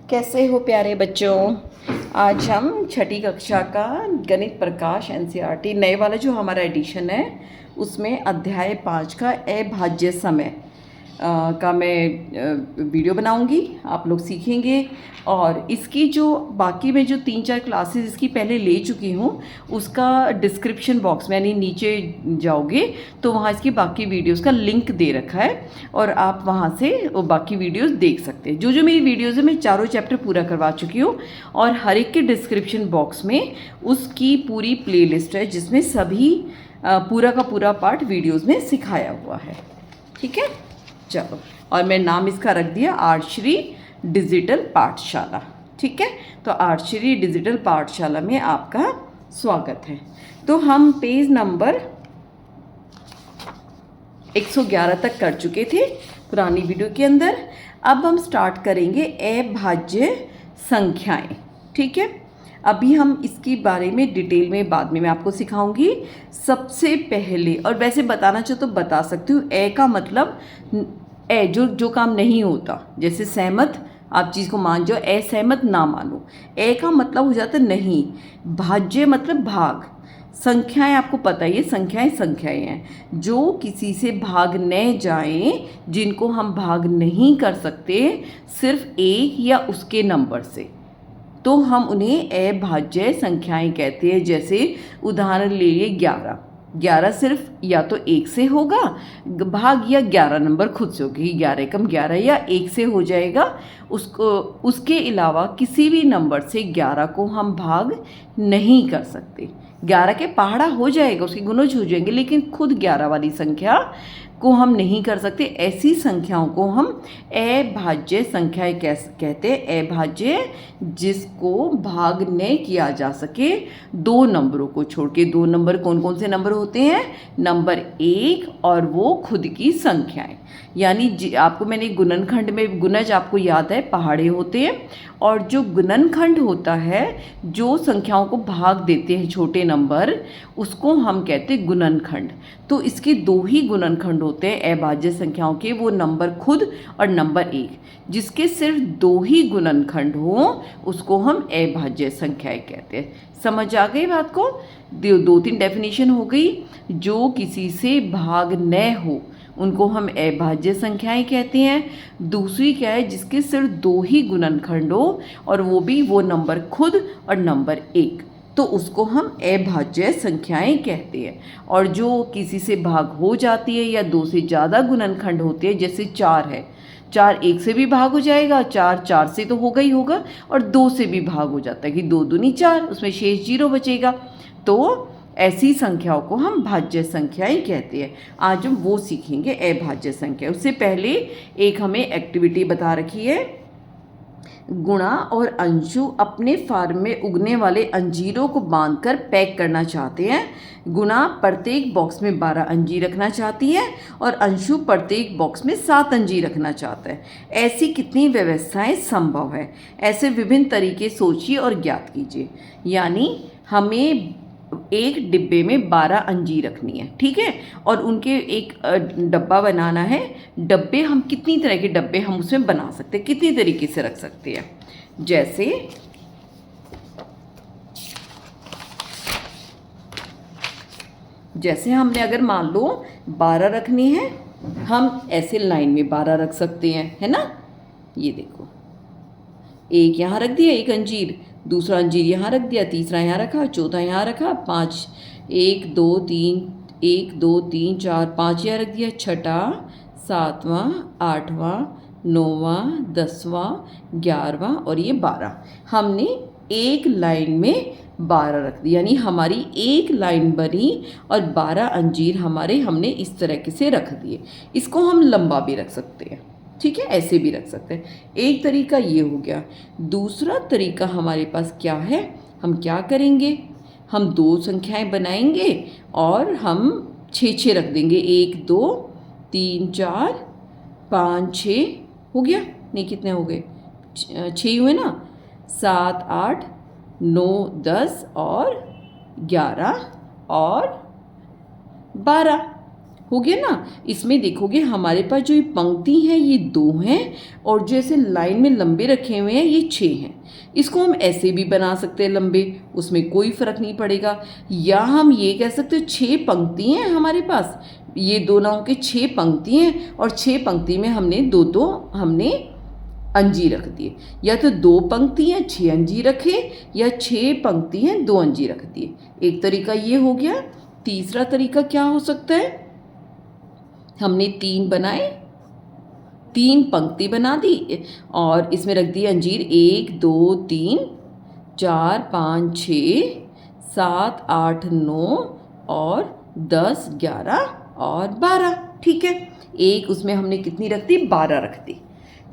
कैसे हो प्यारे बच्चों। आज हम छठी कक्षा का गणित प्रकाश एनसीईआरटी नए वाला जो हमारा एडिशन है उसमें अध्याय 5 का अभाज्य समय का मैं वीडियो बनाऊंगी। आप लोग सीखेंगे और इसकी जो बाकी मैं जो 3-4 क्लासेस इसकी पहले ले चुकी हूँ उसका डिस्क्रिप्शन बॉक्स में यानी नीचे जाओगे तो वहाँ इसकी बाकी वीडियोस का लिंक दे रखा है और आप वहाँ से वो बाकी वीडियोस देख सकते हैं। जो जो मेरी वीडियोस है मैं चारों चैप्टर पूरा करवा चुकी हूँ और हर एक के डिस्क्रिप्शन बॉक्स में उसकी पूरी प्लेलिस्ट है जिसमें सभी पूरा का पूरा पार्ट वीडियोज़ में सिखाया हुआ है। ठीक है, चलो। और मैं नाम इसका रख दिया आर्चरी डिजिटल पाठशाला। ठीक है, तो आर्चरी डिजिटल पाठशाला में आपका स्वागत है। तो हम पेज नंबर 111 तक कर चुके थे पुरानी वीडियो के अंदर। अब हम स्टार्ट करेंगे अभाज्य संख्याएं। ठीक है, अभी हम इसके बारे में डिटेल में बाद में मैं आपको सिखाऊंगी। सबसे पहले, और वैसे बताना चाहो तो बता सकती हूँ, ए का मतलब जो काम नहीं होता, जैसे सहमत आप चीज़ को मान जाओ, असहमत ना मानो। ए का मतलब हो जाता नहीं। भाज्य मतलब भाग। संख्याएं आपको पता ही है, संख्याएं हैं जो किसी से भाग न जाएं, जिनको हम भाग नहीं कर सकते सिर्फ एक या उसके नंबर से, तो हम उन्हें अभाज्य संख्याएं कहते हैं। जैसे उदाहरण ले लिए 11 सिर्फ या तो एक से होगा भाग या 11 नंबर खुद से होगी। 11 कम 11 या एक से हो जाएगा। उसके अलावा किसी भी नंबर से 11 को हम भाग नहीं कर सकते। 11 के पहाड़ा हो जाएगा, उसके गुणज हो जाएंगे, लेकिन खुद 11 वाली संख्या को हम नहीं कर सकते। ऐसी संख्याओं को हम अभाज्य संख्याएं कहते हैं। अभाज्य जिसको भाग न किया जा सके दो नंबरों को छोड़ के। दो नंबर कौन कौन से नंबर होते हैं? नंबर 1 और वो खुद की संख्याएं। यानी आपको मैंने गुणनखंड में गुणज आपको याद है पहाड़े होते हैं, और जो गुणनखंड होता है जो संख्याओं को भाग देते हैं छोटे नंबर, उसको हम कहते हैं गुणनखंड। तो इसके दो ही गुणनखंड होते हैं अभाज्य संख्याओं के, वो नंबर खुद और नंबर 1। जिसके सिर्फ दो ही गुणनखंड हो उसको हम अभाज्य संख्याएं कहते हैं। समझ आ गई बात को? 2-3 डेफिनेशन हो गई। जो किसी से भाग न हो उनको हम अभाज्य संख्याएं कहते हैं। दूसरी क्या है? जिसके सिर्फ दो ही गुणनखंड हो और वो भी वो नंबर खुद और नंबर 1, तो उसको हम अभाज्य संख्याएं कहते हैं। और जो किसी से भाग हो जाती है या दो से ज़्यादा गुणनखंड होते हैं, जैसे 4 है, 4 1 से भी भाग हो जाएगा, 4 से तो होगा ही होगा, और 2 से भी भाग हो जाता है कि 2 दूनी 4, उसमें शेष 0 बचेगा। तो ऐसी संख्याओं को हम भाज्य संख्याएं कहते हैं। आज हम वो सीखेंगे अभाज्य संख्या। उससे पहले एक हमें एक्टिविटी बता रखी है। गुणा और अंशु अपने फार्म में उगने वाले अंजीरों को बांधकर पैक करना चाहते हैं। गुणा प्रत्येक बॉक्स में 12 अंजीर रखना चाहती है और अंशु प्रत्येक बॉक्स में 7 अंजीर रखना चाहता है। ऐसी कितनी व्यवस्थाएं संभव है? ऐसे विभिन्न तरीके सोचिए और ज्ञात कीजिए। यानी हमें एक डिब्बे में 12 अंजीर रखनी है, ठीक है, और उनके एक डब्बा बनाना है। डब्बे हम कितनी तरह के डब्बे हम उसमें बना सकते हैं, कितनी तरीके से रख सकते हैं। जैसे हमने अगर मान लो 12 रखनी है, हम ऐसे लाइन में 12 रख सकते हैं, है ना। ये देखो, एक यहाँ रख दिया एक अंजीर, दूसरा अंजीर यहाँ रख दिया, तीसरा यहाँ रखा, चौथा यहाँ रखा, 5 1 2 3 4 5 यहाँ रख दिया, छठा, 7वां, 8वां, 9वां, 10वां, 11वां और ये 12। हमने एक लाइन में 12 रख दी, यानी हमारी एक लाइन बनी और 12 अंजीर हमने इस तरह से रख दिए। इसको हम लंबा भी रख सकते हैं, ठीक है, ऐसे भी रख सकते हैं। एक तरीका ये हो गया। दूसरा तरीका हमारे पास क्या है? हम क्या करेंगे? हम 2 संख्याएं बनाएंगे और हम 6 रख देंगे। 1 2 3 4 5 6 हो गया। नहीं, कितने हो गए? 6 हुए ना। 7 8 9 10 और 11 और 12। हो गया ना। इसमें देखोगे हमारे पास जो ये पंक्ति है ये 2 हैं और जो ऐसे लाइन में लंबे रखे हुए हैं ये 6 हैं। इसको हम ऐसे भी बना सकते हैं लंबे, उसमें कोई फ़र्क नहीं पड़ेगा। या हम ये कह सकते हैं 6 पंक्ति हैं हमारे पास, ये दो नावों के 6 पंक्ति हैं और 6 पंक्ति में हमने दो हमने अंजी रख दिए। या तो 2 पंक्ति हैं 6 अंजी रखे, या 6 पंक्ति हैं 2 अंजी रख दिए। एक तरीका ये हो गया। तीसरा तरीका क्या हो सकता है, हमने 3 बनाए, 3 पंक्ति बना दी और इसमें रख दी अंजीर 1 2 3 4 5 6 7 8 9 और 10 11 और 12। ठीक है, एक उसमें हमने कितनी रख दी, 12 रख दी।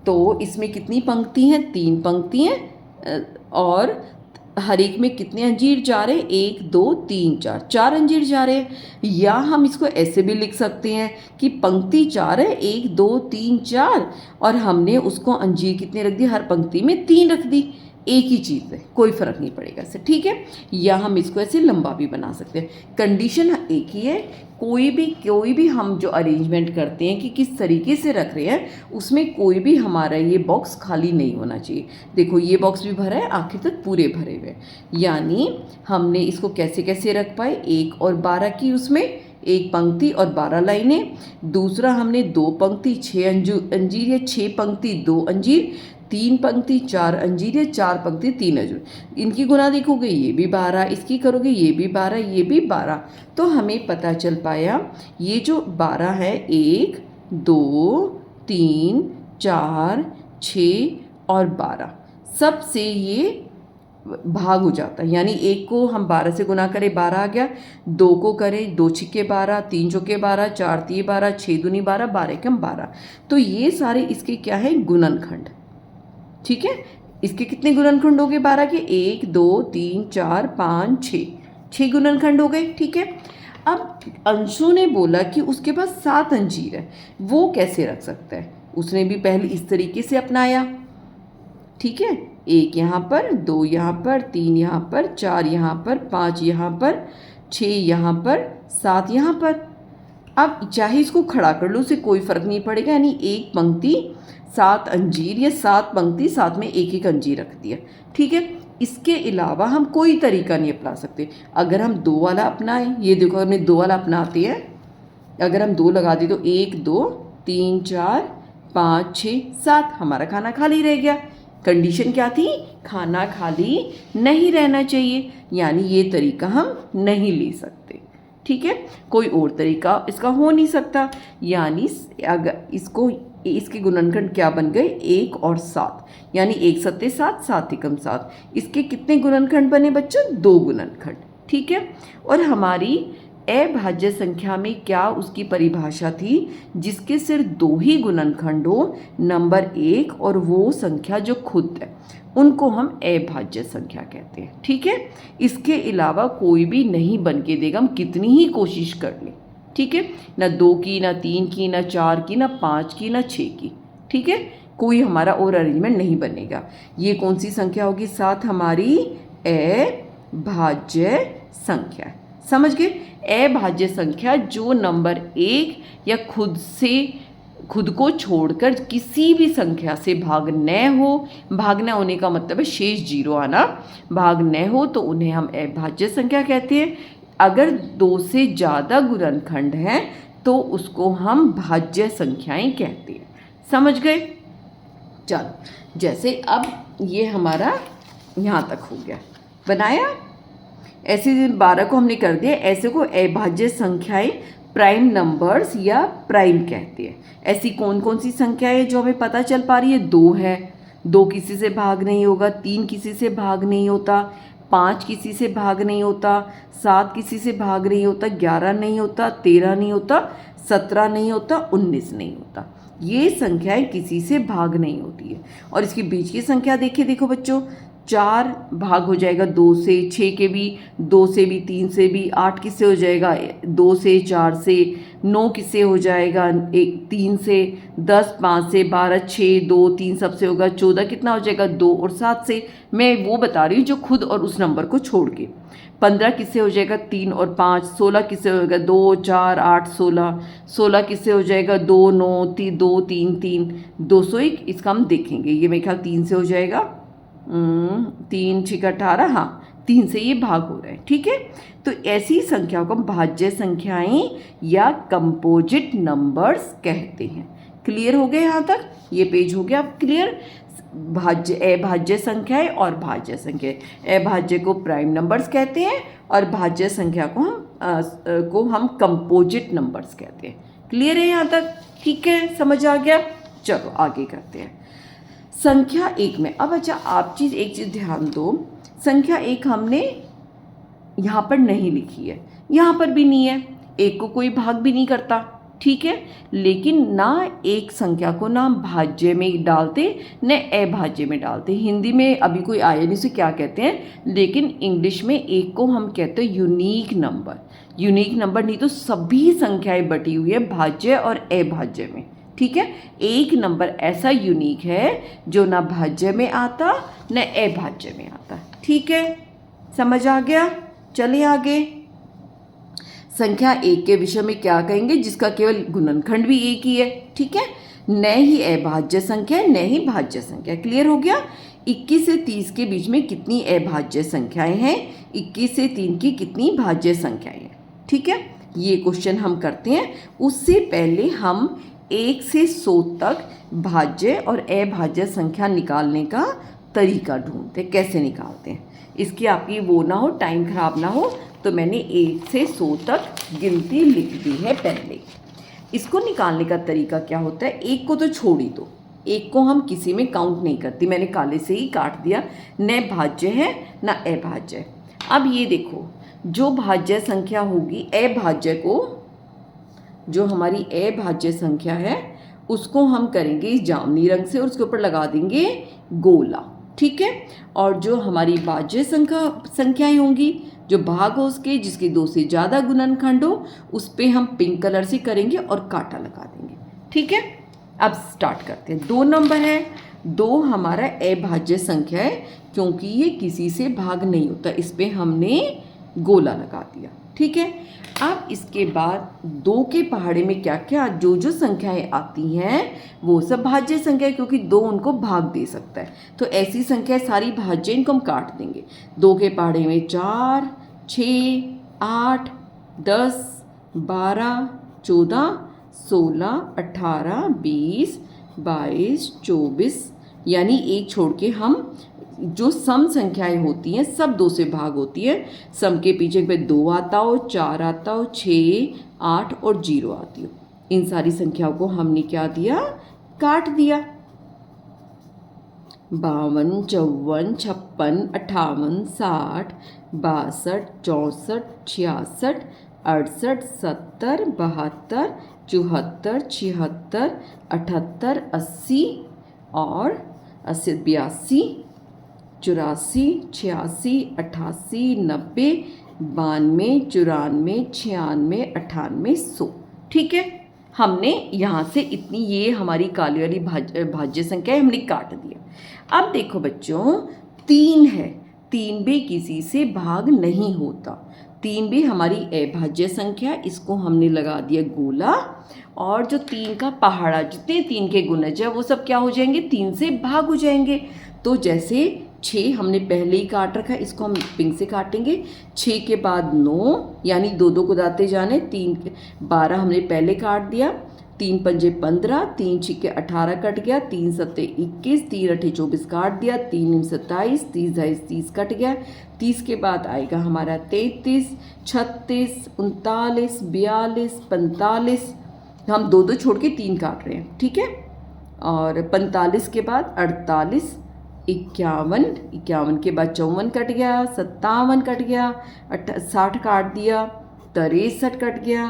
तो इसमें कितनी पंक्ति हैं, 3 पंक्ति हैं और हर एक में कितने अंजीर जा रहे हैं, 1 2 3 4 अंजीर जा रहे हैं। या हम इसको ऐसे भी लिख सकते हैं कि पंक्ति 4 है, 1 2 3 4 और हमने उसको अंजीर कितने रख दी, हर पंक्ति में 3 रख दी। एक ही चीज़ है, कोई फ़र्क नहीं पड़ेगा इससे। ठीक है, या हम इसको ऐसे लंबा भी बना सकते हैं। कंडीशन एक ही है, कोई भी हम जो अरेंजमेंट करते हैं कि किस तरीके से रख रहे हैं उसमें कोई भी हमारा ये बॉक्स खाली नहीं होना चाहिए। देखो ये बॉक्स भी भरा है, आखिर तक पूरे भरे हुए। यानी हमने इसको कैसे कैसे रख पाए, 1 और 12 की उसमें 1 पंक्ति और 12 लाइनें। दूसरा हमने 2 पंक्ति 6 अंजीर या 6 पंक्ति 2 अंजीर, 3 पंक्ति 4 अंजीर या 4 पंक्ति 3 अंजीर। इनकी गुना देखोगे ये भी 12, इसकी करोगे ये भी 12, ये भी 12। तो हमें पता चल पाया ये जो 12 है 1 2 3 4 6 और 12 सबसे ये भाग हो जाता है। यानी 1 को हम 12 से गुना करें 12 आ गया, 2 को करें 2 छिक्के 12, 3 चौके 12, 4 तिये 12, 6 दूनी 12, 12 कम 12। तो ये सारे इसके क्या है, गुणनखंड। ठीक है, इसके कितने गुणनखंड हो गए 12 के, 1 2 3 4 5 6 गुणनखंड हो गए। ठीक है, अब अंशु ने बोला कि उसके पास 7 अंजीर है, वो कैसे रख सकता है। उसने भी पहले इस तरीके से अपनाया। ठीक है, 1 यहाँ पर, 2 यहाँ पर, 3 यहाँ पर, 4 यहाँ पर, 5 यहाँ पर, 6 यहाँ पर, 7 यहाँ पर। अब चाहे इसको खड़ा कर लो, उसे कोई फ़र्क नहीं पड़ेगा। यानी 1 पंक्ति 7 अंजीर या 7 पंक्ति 7 में 1 अंजीर रख दिया। ठीक है, इसके अलावा हम कोई तरीका नहीं अपना सकते। अगर हम 2 वाला अपनाएं, ये देखो हमें 2 वाला अपनाते हैं, अगर हम 2 लगा दें तो 1 2 3 4 5 6 7, हमारा खाना खाली रह गया। कंडीशन क्या थी, खाना खाली नहीं रहना चाहिए, यानी ये तरीका हम नहीं ले सकते। ठीक है, कोई और तरीका इसका हो नहीं सकता। यानी अगर इसके गुणनखंड क्या बन गए, 1 और 7, यानी 1 सत्ते 7, 7 एकम 7। इसके कितने गुणनखंड बने बच्चों, 2 गुणनखंड। ठीक है, और हमारी अभाज्य संख्या में क्या उसकी परिभाषा थी, जिसके सिर्फ 2 ही गुणनखंड हो, नंबर 1 और वो संख्या जो खुद है, उनको हम अभाज्य संख्या कहते हैं। ठीक है, इसके अलावा कोई भी नहीं बन के देगा, हम कितनी ही कोशिश कर लें। ठीक है, ना 2 की, ना 3 की, ना 4 की, ना 5 की, ना 6 की। ठीक है, कोई हमारा और अरेंजमेंट नहीं बनेगा। ये कौन सी संख्या होगी, 7 हमारी अभाज्य संख्या। समझ गए, अभाज्य संख्या जो नंबर 1 या खुद को छोड़कर किसी भी संख्या से भाग न हो, भाग न होने का मतलब है शेष 0 आना, भाग न हो तो उन्हें हम अभाज्य संख्या कहते हैं। अगर 2 से ज़्यादा गुणनखंड हैं तो उसको हम भाज्य संख्याएं कहते हैं। समझ गए, चलो जैसे अब ये हमारा यहाँ तक हो गया, बनाया। ऐसे 12 को हमने कर दिया, ऐसे को अभाज्य संख्याएं प्राइम नंबर्स या प्राइम कहते हैं। ऐसी कौन कौन सी संख्याएं जो हमें पता चल पा रही है, 2 है, 2 किसी से भाग नहीं होगा, 3 किसी से भाग नहीं होता, 5 किसी से भाग नहीं होता, 7 किसी से भाग नहीं होता, 11 नहीं होता, 13 नहीं होता, 17 नहीं होता, 19 नहीं होता। ये संख्याएं किसी से भाग नहीं होती है। और इसके बीच की संख्या देखिए, देखो बच्चों, 4 भाग हो जाएगा 2 से, 6 के भी 2 से भी, 3 से भी, 8 किससे हो जाएगा 2 से, 4 से, 9 किससे हो जाएगा 3 से, 10 5 से, 12 6 2 3 सबसे होगा, 14 कितना हो जाएगा 2 और 7 से। मैं वो बता रही हूँ जो खुद और उस नंबर को छोड़ के। 15 किससे हो जाएगा 3 और 5, 16 किससे हो जाएगा 2 4 8 16, 16 किससे हो जाएगा 2 9 2 3 3, 201। इसका हम देखेंगे, ये मेरे ख्याल 3 से हो जाएगा, 3 6 18, हाँ 3 से ये भाग हो रहा है, ठीक है। तो ऐसी संख्याओं को हम भाज्य संख्याएं या कंपोजिट नंबर्स कहते हैं। क्लियर हो गए यहाँ तक? ये पेज हो गया अब क्लियर। भाज्य, अभाज्य संख्याएं और भाज्य संख्याएं। अभाज्य को प्राइम नंबर्स कहते हैं और भाज्य संख्या को हम कंपोजिट नंबर्स कहते हैं। क्लियर है यहाँ तक? ठीक है, समझ आ गया। चलो आगे करते हैं। संख्या 1 में अब अच्छा आप एक चीज़ ध्यान दो, संख्या 1 हमने यहाँ पर नहीं लिखी है, यहाँ पर भी नहीं है, 1 को कोई भाग भी नहीं करता, ठीक है। लेकिन ना एक संख्या को ना भाज्य में डालते न अभाज्य में डालते। हिंदी में अभी कोई आया नहीं उसे क्या कहते हैं, लेकिन इंग्लिश में 1 को हम कहते हैं यूनिक नंबर। यूनिक नंबर नहीं तो सभी संख्याएं बटी हुई है भाज्य और अभाज्य में, ठीक है। एक नंबर ऐसा यूनिक है जो ना भाज्य में आता न अभाज्य में आता, ठीक है। समझ आ गया? चलिए आगे। संख्या 1 के विषय में क्या कहेंगे? जिसका केवल गुणनखंड भी एक ही है, ठीक है। न ही अभाज्य संख्या है न ही भाज्य संख्या। क्लियर हो गया? 21 से 30 के बीच में कितनी अभाज्य संख्याएं हैं, 21 से 3 की कितनी भाज्य संख्याएं हैं, ठीक है। ये क्वेश्चन हम करते हैं। उससे पहले हम 1 से 100 तक भाज्य और अभाज्य संख्या निकालने का तरीका ढूंढते हैं, कैसे निकालते हैं। इसकी आपकी वो ना हो, टाइम खराब ना हो, तो मैंने 1 से 100 तक गिनती लिख दी है पहले। इसको निकालने का तरीका क्या होता है? 1 को तो छोड़ ही दो, 1 को हम किसी में काउंट नहीं करती, मैंने काले से ही काट दिया, न भाज्य है न अभाज्य है। अब ये देखो, जो भाज्य संख्या होगी अभाज्य को, जो हमारी अभाज्य संख्या है उसको हम करेंगे इस जामुनी रंग से और उसके ऊपर लगा देंगे गोला, ठीक है। और जो हमारी भाज्य संख्याएं होंगी, जो भाग हो उसके, जिसके 2 से ज़्यादा गुणनखंड हो, उस पर हम पिंक कलर से करेंगे और कांटा लगा देंगे, ठीक है। अब स्टार्ट करते हैं। 2 नंबर है, 2 हमारा अभाज्य संख्या है क्योंकि ये किसी से भाग नहीं होता, इस पर हमने गोला लगा दिया, ठीक है। अब इसके बाद 2 के पहाड़े में क्या क्या जो संख्याएं आती हैं वो सब भाज्य संख्या है, क्योंकि 2 उनको भाग दे सकता है, तो ऐसी संख्या सारी भाज्य, इनको हम काट देंगे। 2 के पहाड़े में 4 6 8 10 12 14 16 18 20 22 24, यानी 1 छोड़ के हम जो सम संख्याएं होती हैं सब 2 से भाग होती है। सम के पीछे पे 2 आता हो, 4 आता हो, 6 8 और 0 आती हो, इन सारी संख्याओं को हमने क्या दिया? काट दिया। 52 54 56 58 60 62 64 66 68 70 72 74 76 78 80 और 82 84 86 88 90 92 94 96 98 100, ठीक है। हमने यहाँ से इतनी, ये हमारी काली वाली भाज्य संख्या है, हमने काट दिया। अब देखो बच्चों, 3 है, 3 भी किसी से भाग नहीं होता, 3 भी हमारी अभाज्य संख्या, इसको हमने लगा दिया गोला। और जो 3 का पहाड़ा, जितने 3 के गुणज है वो सब क्या हो जाएंगे? 3 से भाग हो जाएंगे। तो जैसे 6 हमने पहले ही काट रखा है, इसको हम पिंक से काटेंगे। 6 के बाद 9, यानी 2 2 को दाते जाने, 3 12 हमने पहले काट दिया, 3 पंजे 15, 3 छिक्के 18 कट गया, 3 सत्ते 21, 3 अठे 24 काट दिया, 3 निम 27, 30 22 30 कट गया। 30 के बाद आएगा हमारा 33, 36, 39, 42, 45, हम 2 2 छोड़ के 3 काट रहे हैं, ठीक है। और 45 के बाद 48, 51, 51 के बाद 54 कट गया, 57 कट गया, 60 काट दिया, 63 कट गया,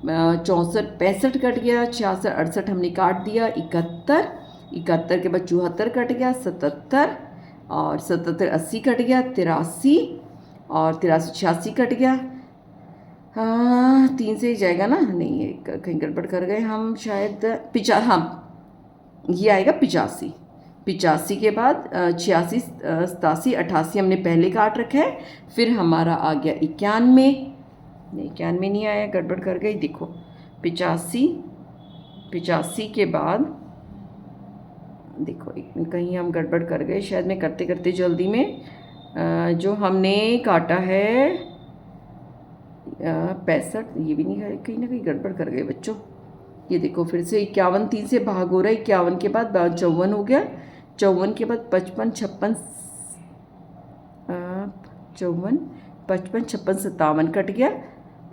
64 65 कट गया, 66 68 हमने काट दिया, 71 के बाद 74 कट गया, 77 और 77 80 कट गया, 83 और 83 86 कट गया। हाँ 3 से ही जाएगा ना, नहीं ये कहीं गड़बड़ कर गए हम शायद। हाँ ये आएगा 85। 85 के बाद 86 87 88 हमने पहले काट रखा है। फिर हमारा आ गया 91, नहीं 91 नहीं आया, गड़बड़ कर गई। देखो 85 के बाद देखो कहीं हम गड़बड़ कर गए शायद, मैं करते करते जल्दी में जो हमने काटा है 65, ये भी नहीं है, कहीं ना कहीं गड़बड़ कर गए बच्चों। ये देखो फिर से 51 3 से भाग हो रहा है, 51 के बाद 54 हो गया, 54 के बाद 55 56 54 55 56 57 कट गया,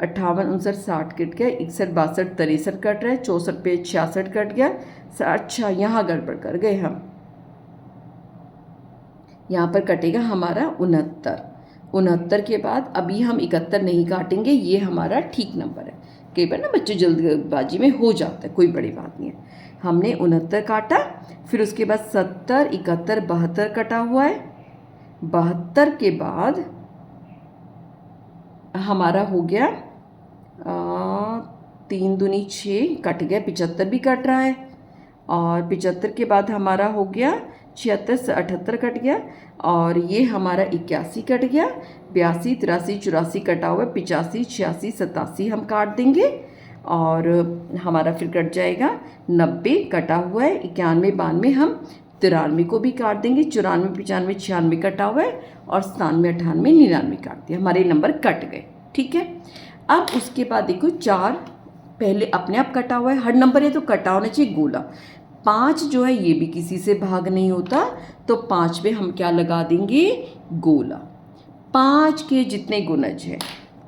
58 59 60 कट गया, 61 62 63 कट रहा है, 64 पे 66 कट गया। अच्छा यहाँ गड़बड़ कर गए हम, यहाँ पर कटेगा हमारा 69। 69 के बाद अभी हम 71 नहीं काटेंगे, ये हमारा ठीक नंबर है। कई बार ना बच्चों जल्दबाजी में हो जाता है, कोई बड़ी बात नहीं है। हमने 69 काटा, फिर उसके बाद 70 71 72 कटा हुआ है। 72 के बाद हमारा हो गया 3 दूनी 6 कट गया, 75 भी कट रहा है। और 75 के बाद हमारा हो गया 76 78 कट गया, और ये हमारा 81 कट गया, 82 83 84 कटा हुआ है, 85 86 87 हम काट देंगे। और हमारा फिर कट जाएगा 90 कटा हुआ है, 91 92 हम 93 को भी काट देंगे, 94 95 96 कटा हुआ है, और 97 98 99 काट दिया, हमारे नंबर कट गए। ठीक है, अब उसके बाद देखो 4 पहले अपने आप कटा हुआ है, हर नंबर है तो कटा होना चाहिए गोला। 5 जो है ये भी किसी से भाग नहीं होता, तो 5 पे हम क्या लगा देंगे, गोला। 5 के जितने गुणज हैं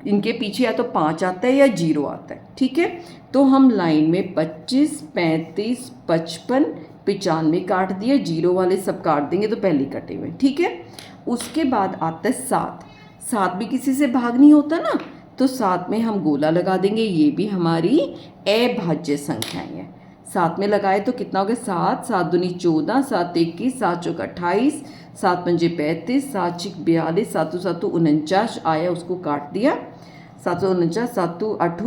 इनके पीछे या तो 5 आता है या 0 आता है। ठीक है, तो हम लाइन में 25 35 55 95 काट दिए, 0 वाले सब काट देंगे तो पहले कटे हुए। ठीक है, उसके बाद आता है 7। 7 भी किसी से भाग नहीं होता ना, तो 7 में हम गोला लगा देंगे, ये भी हमारी अभाज्य संख्याएं हैं। 7 में लगाए तो कितना हो गया, 7 7 दूनी 14 7 21 7 चौक 28 7 पंजे 35 7 छिक 42 7 7 49 आया, उसको काट दिया। 749 7 8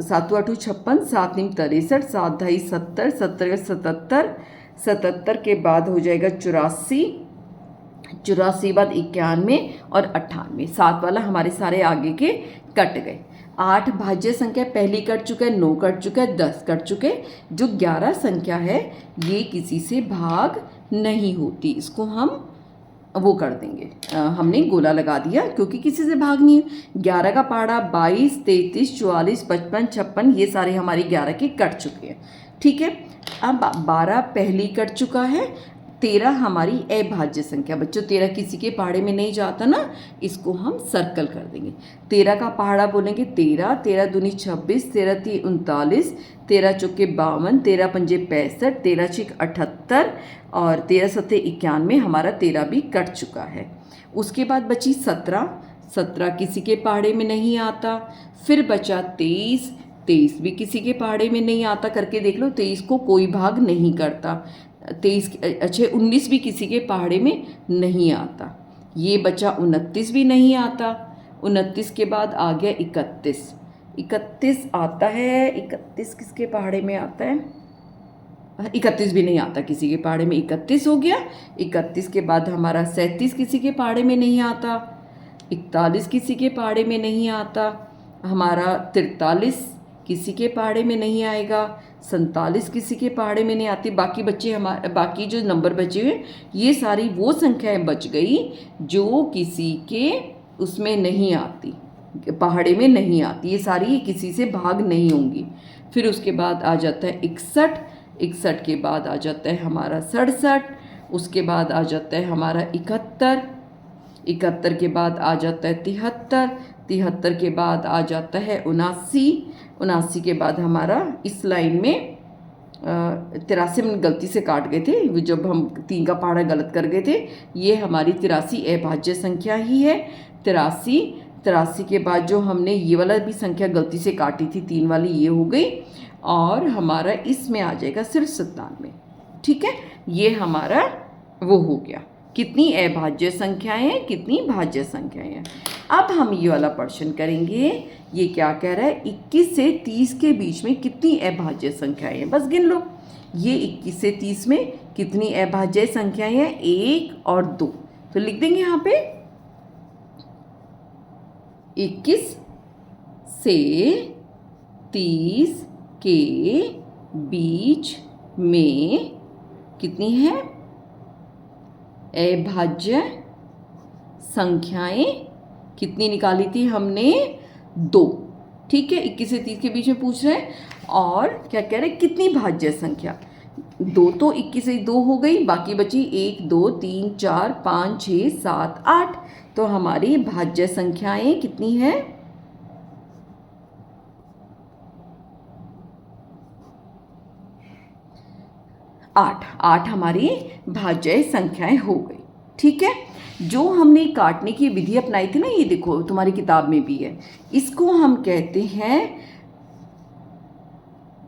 7 8 56 7 9 63 7 ढाई 70 70 77 77 के बाद हो जाएगा 84 84 बाद 91 और 98। 7 वाला हमारे सारे आगे के कट गए। 8 भाज्य संख्या पहली कट चुका है, 9 कट चुका है, 10 कट चुके। जो 11 संख्या है ये किसी से भाग नहीं होती, इसको हम वो कर देंगे, हमने गोला लगा दिया क्योंकि किसी से भाग नहीं है। 11 का पहाड़ा 22 33 44 55 56 ये सारे हमारे 11 के कट चुके हैं। ठीक है, अब 12 पहली कट चुका है, 13 हमारी अभाज्य संख्या। बच्चों 13 किसी के पहाड़े में नहीं जाता ना, इसको हम सर्कल कर देंगे। 13 का पहाड़ा बोलेंगे 13 13 दूनी 26 13 ती 39 13 चौके 52 13 पंजे 65 13 छिक 78 और 13 सत्ते 91 हमारा 13 भी कट चुका है। उसके बाद बची 17 17 किसी के पहाड़े में नहीं आता। फिर बचा 23 23 भी किसी के पहाड़े में नहीं आता, करके देख लो 23 को कोई भाग नहीं करता। 23 अच्छे 19 भी किसी के पहाड़े में नहीं आता। ये बचा 29 भी नहीं आता। 29 के बाद आ गया 31 31 आता है। 31 किसके पहाड़े में आता है, 31 भी नहीं आता किसी के पहाड़े में, 31 हो गया। 31 के बाद हमारा 37 किसी के पहाड़े में नहीं आता। 41 किसी के पहाड़े में नहीं आता। हमारा 43 किसी के पहाड़े में नहीं आएगा। 47 किसी के पहाड़े में नहीं आती। बाकी बच्चे हमारे बाकी जो नंबर बचे हुए ये सारी वो संख्याएं बच गई जो किसी के उसमें नहीं आती, पहाड़े में नहीं आती। ये सारी किसी से भाग नहीं होंगी। फिर उसके बाद आ जाता है 61 61 के बाद आ जाता है हमारा 67। उसके बाद आ जाता है हमारा 71 71 के बाद आ जाता है 73 73 के बाद आ जाता है 79 79 के बाद हमारा इस लाइन में 83 में गलती से काट गए थे, जब हम 3 का पहाड़ा गलत कर गए थे। ये हमारी 83 अभाज्य संख्या ही है। 83 के बाद जो हमने ये वाला भी संख्या गलती से काटी थी 3 वाली, ये हो गई। और हमारा इसमें आ जाएगा सिर्फ 97। ठीक है, ये हमारा वो हो गया। कितनी अभाज्य संख्याएं हैं, कितनी भाज्य संख्याएं हैं। अब हम ये वाला प्रश्न करेंगे। ये क्या कह रहा है, 21 से 30 के बीच में कितनी अभाज्य संख्याएं हैं, बस गिन लो। ये 21 से 30 में कितनी अभाज्य संख्याएं हैं, 1 और 2। तो लिख देंगे यहाँ पे 21 से 30 के बीच में कितनी है अभाज्य संख्याएं, कितनी निकाली थी हमने, 2। ठीक है, 21 से 30 के बीच में पूछ रहे हैं। और क्या कह रहे हैं, कितनी भाज्य संख्या, 2 तो 21 से 2 हो गई, बाकी बची 1 2 3 4 5 6 7 8। तो हमारी भाज्य संख्याएं कितनी है, 8 हमारी भाज्य संख्याएं हो गई। ठीक है, जो हमने काटने की विधि अपनाई थी ना, ये देखो तुम्हारी किताब में भी है, इसको हम कहते हैं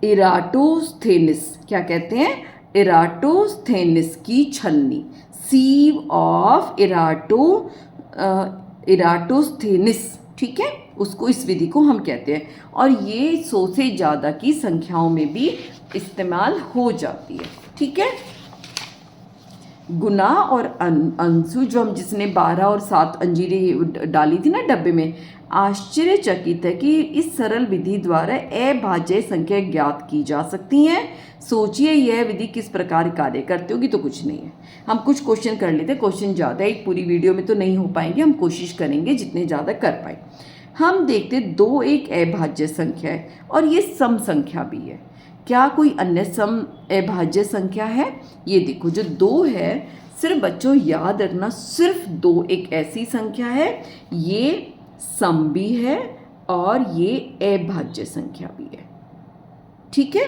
इराटोस्थेनिस। क्या कहते हैं, इराटोस्थेनिस की छलनी, सीव ऑफ इराटोस्थेनिस। ठीक है, उसको, इस विधि को हम कहते हैं। और ये 100 से ज़्यादा की संख्याओं में भी इस्तेमाल हो जाती है। ठीक है, गुना और अंशु, जो हम जिसने 12 और 7 अंजीरें डाली थी ना डब्बे में, आश्चर्यचकित है कि इस सरल विधि द्वारा अभाज्य संख्या ज्ञात की जा सकती हैं। सोचिए यह विधि किस प्रकार कार्य करती होगी। तो कुछ नहीं है, हम कुछ क्वेश्चन कर लेते हैं। क्वेश्चन ज़्यादा एक पूरी वीडियो में तो नहीं हो पाएंगे, हम कोशिश करेंगे जितने ज़्यादा कर पाए। हम देखते 2 एक अभाज्य संख्या है और ये सम संख्या भी है। क्या कोई अन्य सम अभाज्य संख्या है? ये देखो, जो 2 है, सिर्फ बच्चों याद रखना, सिर्फ 2 एक ऐसी संख्या है, ये सम भी है और ये अभाज्य संख्या भी है। ठीक है,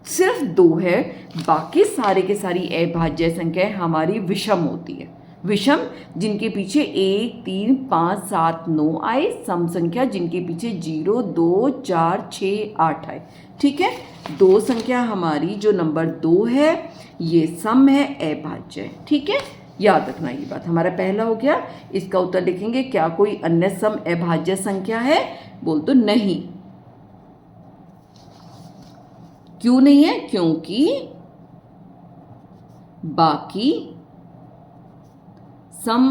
सिर्फ 2 है, बाकी सारे के सारी अभाज्य संख्याएं हमारी विषम होती है। विषम जिनके पीछे 1 3 5 7 9 आए, सम संख्या जिनके पीछे 0 2 4 6 8 आए। ठीक है, 2 संख्या हमारी जो नंबर 2 है ये सम है, अभाज्य है। ठीक है, याद रखना ये बात। हमारा पहला हो गया। इसका उत्तर लिखेंगे, क्या कोई अन्य सम अभाज्य संख्या है? बोल तो नहीं। क्यों नहीं है? क्योंकि बाकी सम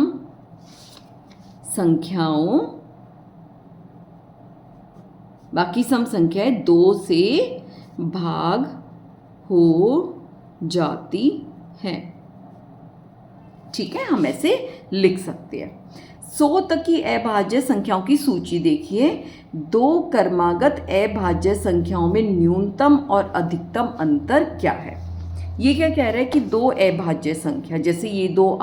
संख्याएं 2 से भाग हो जाती हैं। ठीक है, हम ऐसे लिख सकते हैं। 100 तक की अभाज्य संख्याओं की सूची देखिए। 2 क्रमागत अभाज्य संख्याओं में न्यूनतम और अधिकतम अंतर क्या है? ये क्या कह रहा है कि 2 अभाज्य संख्या, जैसे ये 2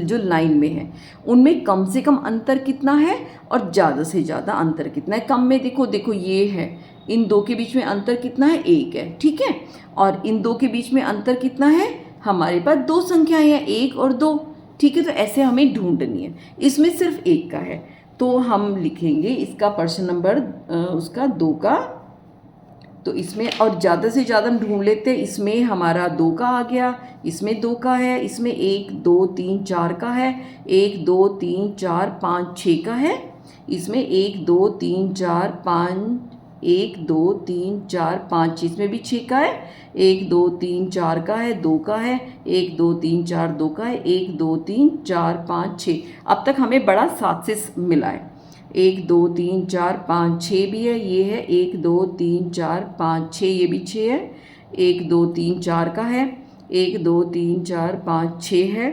जो लाइन में है, उनमें कम से कम अंतर कितना है और ज़्यादा से ज़्यादा अंतर कितना है। कम में देखो ये है, इन 2 के बीच में अंतर कितना है? 1 है। ठीक है, और इन 2 के बीच में अंतर कितना है? हमारे पास 2 संख्याएं हैं, 1 और 2। ठीक है, तो ऐसे हमें ढूंढनी है। इसमें सिर्फ 1 का है, तो हम लिखेंगे इसका प्रश्न नंबर उसका 2 का। तो इसमें और ज़्यादा से ज़्यादा हम ढूंढ लेते हैं। इसमें हमारा 2 का आ गया, इसमें 2 का है, इसमें 1 2 3 4 का है, 1 2 3 4 5 6 का है, इसमें 1 2 3 4 5 1 2 3 4 5, इसमें भी 6 का है, 1 2 3 4 का है, 2 का है, 1 2 3 4 2 का है, 1 2 3 4 5 6। अब तक हमें बड़ा 7 से मिला है। 1 2 3 4 5 6 भी है, ये है 1 2 3 4 5 6, ये भी 6 है, 1 2 3 4 का है, 1 2 3 4 5 6 है,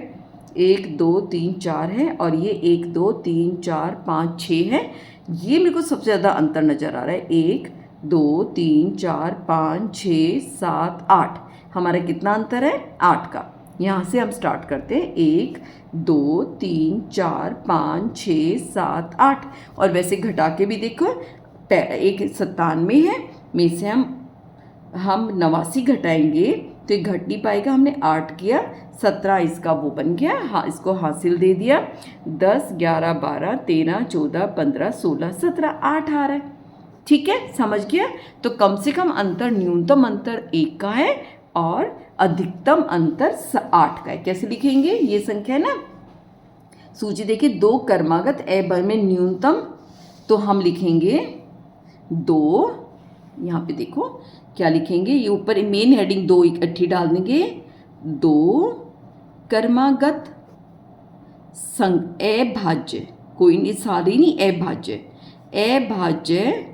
1 2 3 4 है, और ये 1 2 3 4 5 6 है। ये मेरे को सबसे ज़्यादा अंतर नज़र आ रहा है। 1 2 3 4 5 6 7 8, हमारा कितना अंतर है? 8 का। यहाँ से हम स्टार्ट करते हैं, 1 2 3 4 5 6 7 8, और वैसे घटा के भी देखो, 1 97 है, में से हम 89 घटाएंगे तो ये घट नहीं पाएगा। हमने 8 किया, 17 इसका वो बन गया, हाँ इसको हासिल दे दिया। 10 11 12 13 14 15 16 17 8 आ रहा है। ठीक है, समझ गया। तो कम से कम अंतर, न्यूनतम अंतर 1 का है और अधिकतम अंतर 8 का है। कैसे लिखेंगे? ये संख्या है ना, सूची देखिए, 2 क्रमागत ए में न्यूनतम, तो हम लिखेंगे 2, यहाँ पे देखो क्या लिखेंगे, ये ऊपर मेन हेडिंग 2 इकट्ठी डाल देंगे, 2 क्रमागत अभाज्य, कोई नहीं, सारी नहीं, अभाज्य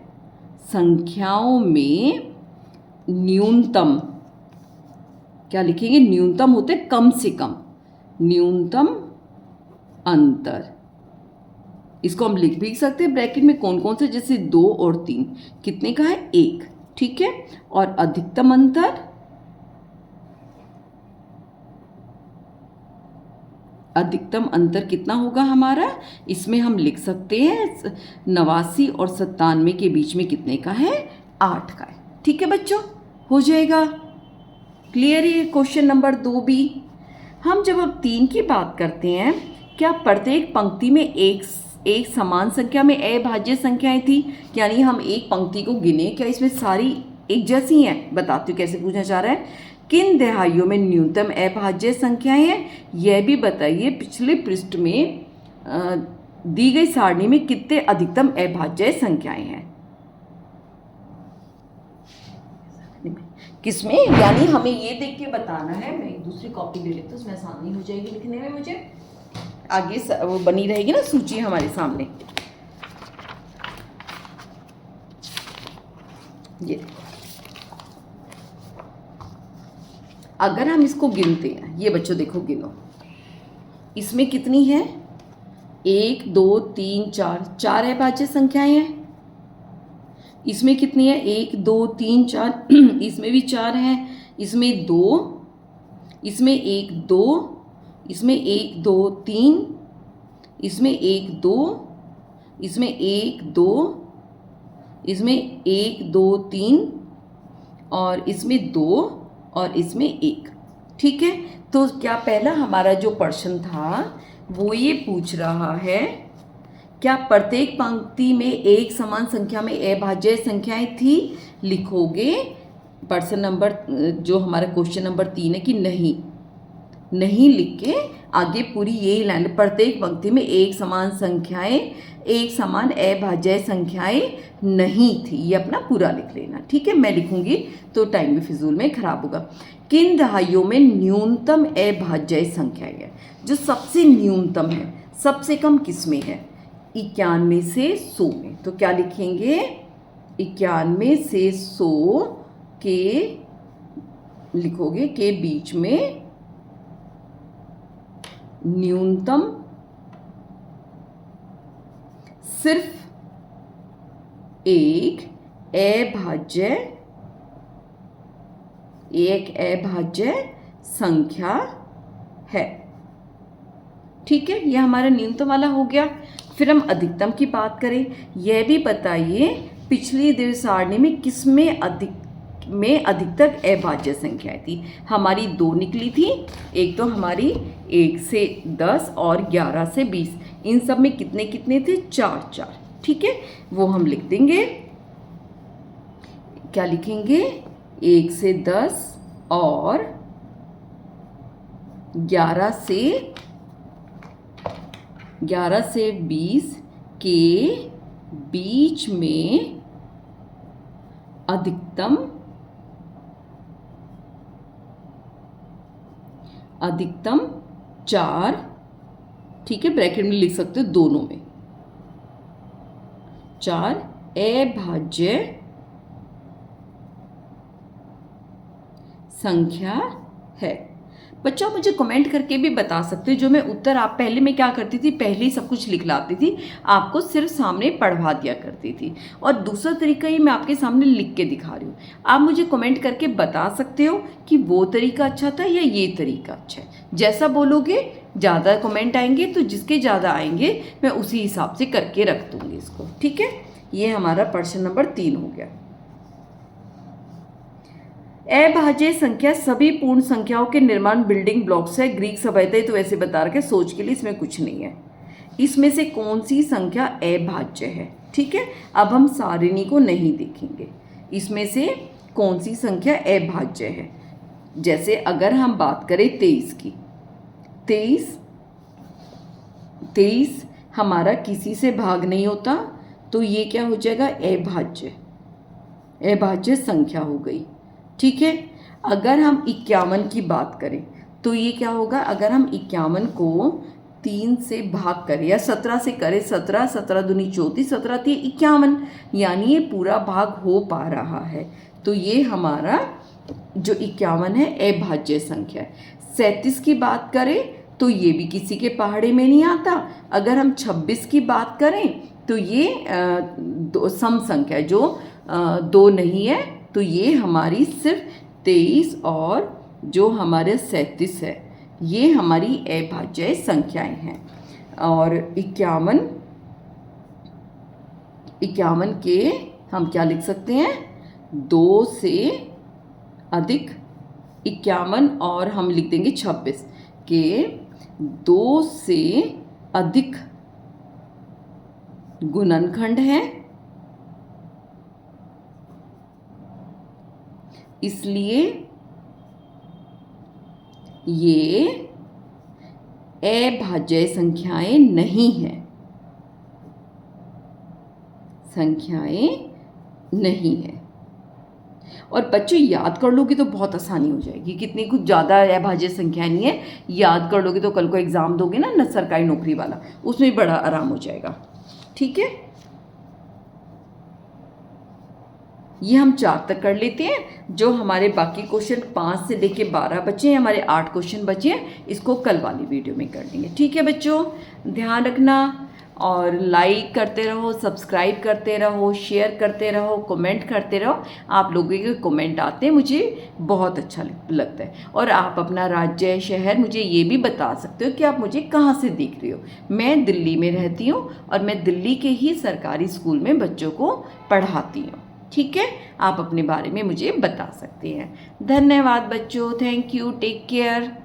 संख्याओं में न्यूनतम, क्या लिखेंगे? न्यूनतम होते कम से कम, न्यूनतम अंतर। इसको हम लिख भी सकते हैं ब्रैकेट में कौन कौन से, जैसे 2 और 3, कितने का है? 1, ठीक है। और अधिकतम अंतर, अधिकतम अंतर कितना होगा हमारा? इसमें हम लिख सकते हैं 89 और 97 के बीच में कितने का है? 8 का है। ठीक है बच्चों, हो जाएगा क्लियर है क्वेश्चन नंबर 2 भी। हम जब अब 3 की बात करते हैं, क्या प्रत्येक पंक्ति में एक समान संख्या में अभाज्य संख्याएं थी? यानी हम एक पंक्ति को गिने, क्या इसमें सारी एक जैसी हैं? बताती हूँ कैसे पूछना चाह रहा है। किन दहाइयों में न्यूनतम अभाज्य संख्याएं हैं, यह भी बताइए। पिछले पृष्ठ में दी गई सारणी में कितने अधिकतम अभाज्य संख्याएं हैं? किसमें? यानी हमें ये देख के बताना है। मैं एक दूसरी कॉपी ले लेती हूँ, उसमें आसानी हो जाएगी लिखने में, मुझे आगे वो बनी रहेगी ना सूची हमारे सामने। ये अगर हम इसको गिनते हैं, ये बच्चों देखो गिनो, इसमें कितनी है? 1 2 3 4, 4 अभाज्य संख्याएं हैं। इसमें कितनी है? 1 2 3 4, इसमें भी 4 हैं, इसमें 2, इसमें 1 2, इसमें 1 2 3, इसमें 1 2, इसमें 1 2, इसमें 1 2 3, और इसमें 2, और इसमें 1। ठीक है, तो क्या पहला हमारा जो प्रश्न था वो ये पूछ रहा है, क्या प्रत्येक पंक्ति में एक समान संख्या में अभाज्य संख्याएं थी? लिखोगे प्रश्न नंबर, जो हमारा क्वेश्चन नंबर 3 है, कि नहीं, नहीं लिख के आगे पूरी यही लाइन, प्रत्येक पंक्ति में एक समान संख्याएं, एक समान अभाज्य संख्याएं नहीं थी, ये अपना पूरा लिख लेना। ठीक है, मैं लिखूंगी तो टाइम भी फिजूल में खराब होगा। किन दहाइयों में न्यूनतम अभाज्य संख्याएं है? जो सबसे न्यूनतम है, सबसे कम किस में है? 91 से 100 में। तो क्या लिखेंगे? 91 से 100 के लिखोगे के बीच में न्यूनतम सिर्फ एक अभाज्य संख्या है। ठीक है, यह हमारा न्यूनतम वाला हो गया। फिर हम अधिकतम की बात करें, यह भी बताइए पिछली द्वि सारणी में किसमें अधिकतर अभाज्य संख्याएं थी? हमारी 2 निकली थी, एक तो हमारी 1 से 10 और 11 से 20, इन सब में कितने कितने थे? 4 4। ठीक है, वो हम लिख देंगे। क्या लिखेंगे? 1 से 10 और 11 से 20 के बीच में अधिकतम 4। ठीक है, ब्रैकेट में लिख सकते हो दोनों में, 4 अभाज्य संख्या है। बच्चों मुझे कमेंट करके भी बता सकते हो, जो मैं उत्तर, आप पहले मैं क्या करती थी, पहले ही सब कुछ लिख लाती थी, आपको सिर्फ सामने पढ़वा दिया करती थी, और दूसरा तरीका ये मैं आपके सामने लिख के दिखा रही हूँ। आप मुझे कमेंट करके बता सकते हो कि वो तरीका अच्छा था या ये तरीका अच्छा है। जैसा बोलोगे, ज़्यादा कमेंट आएंगे तो जिसके ज़्यादा आएंगे मैं उसी हिसाब से करके रख दूँगी इसको। ठीक है, ये हमारा प्रश्न नंबर 3 हो गया। अभाज्य संख्या सभी पूर्ण संख्याओं के निर्माण बिल्डिंग ब्लॉक्स है। ग्रीक सभ्यता तो ऐसे बता रखे, सोच के लिए इसमें कुछ नहीं है। इसमें से कौन सी संख्या अभाज्य है? ठीक है, अब हम सारिणी को नहीं देखेंगे, इसमें से कौन सी संख्या अभाज्य है। जैसे अगर हम बात करें 23 की, 23 हमारा किसी से भाग नहीं होता, तो ये क्या हो जाएगा, अभाज्य संख्या हो गई। ठीक है। अगर हम 51 की बात करें तो ये क्या होगा, अगर हम 51 को 3 से भाग करें या 17 से करें, 17 17 दूनी 34, 17 थी 51, यानी ये पूरा भाग हो पा रहा है, तो ये हमारा जो 51 है अभाज्य संख्या है। 37 की बात करें तो ये भी किसी के पहाड़े में नहीं आता। अगर हम 26 की बात करें तो ये सम संख्या है, जो 2 नहीं है, तो ये हमारी सिर्फ 23 और जो हमारे 37 है, ये हमारी अभाज्य संख्याएं हैं। और 51 के हम क्या लिख सकते हैं, 2 से अधिक 51, और हम लिख देंगे 26 के 2 से अधिक गुणनखंड हैं, इसलिए ये अभाज्य संख्याएं नहीं हैं, और बच्चों याद कर लोगे तो बहुत आसानी हो जाएगी, कितनी कुछ ज़्यादा अभाज्य संख्या नहीं है, याद कर लोगे तो कल को एग्ज़ाम दोगे ना सरकारी नौकरी वाला, उसमें भी बड़ा आराम हो जाएगा। ठीक है, ये हम 4 तक कर लेते हैं। जो हमारे बाकी क्वेश्चन 5 से लेके 12 बचे हैं, हमारे 8 क्वेश्चन बचे हैं, इसको कल वाली वीडियो में कर लेंगे। ठीक है बच्चों, ध्यान रखना, और लाइक करते रहो, सब्सक्राइब करते रहो, शेयर करते रहो, कमेंट करते रहो। आप लोगों के कमेंट आते हैं, मुझे बहुत अच्छा लगता है। और आप अपना राज्य, शहर मुझे ये भी बता सकते हो कि आप मुझे कहाँ से देख रहे हो। मैं दिल्ली में रहती हूँ और मैं दिल्ली के ही सरकारी स्कूल में बच्चों को पढ़ाती हूँ। ठीक है, आप अपने बारे में मुझे बता सकते हैं। धन्यवाद बच्चों, थैंक यू, टेक केयर।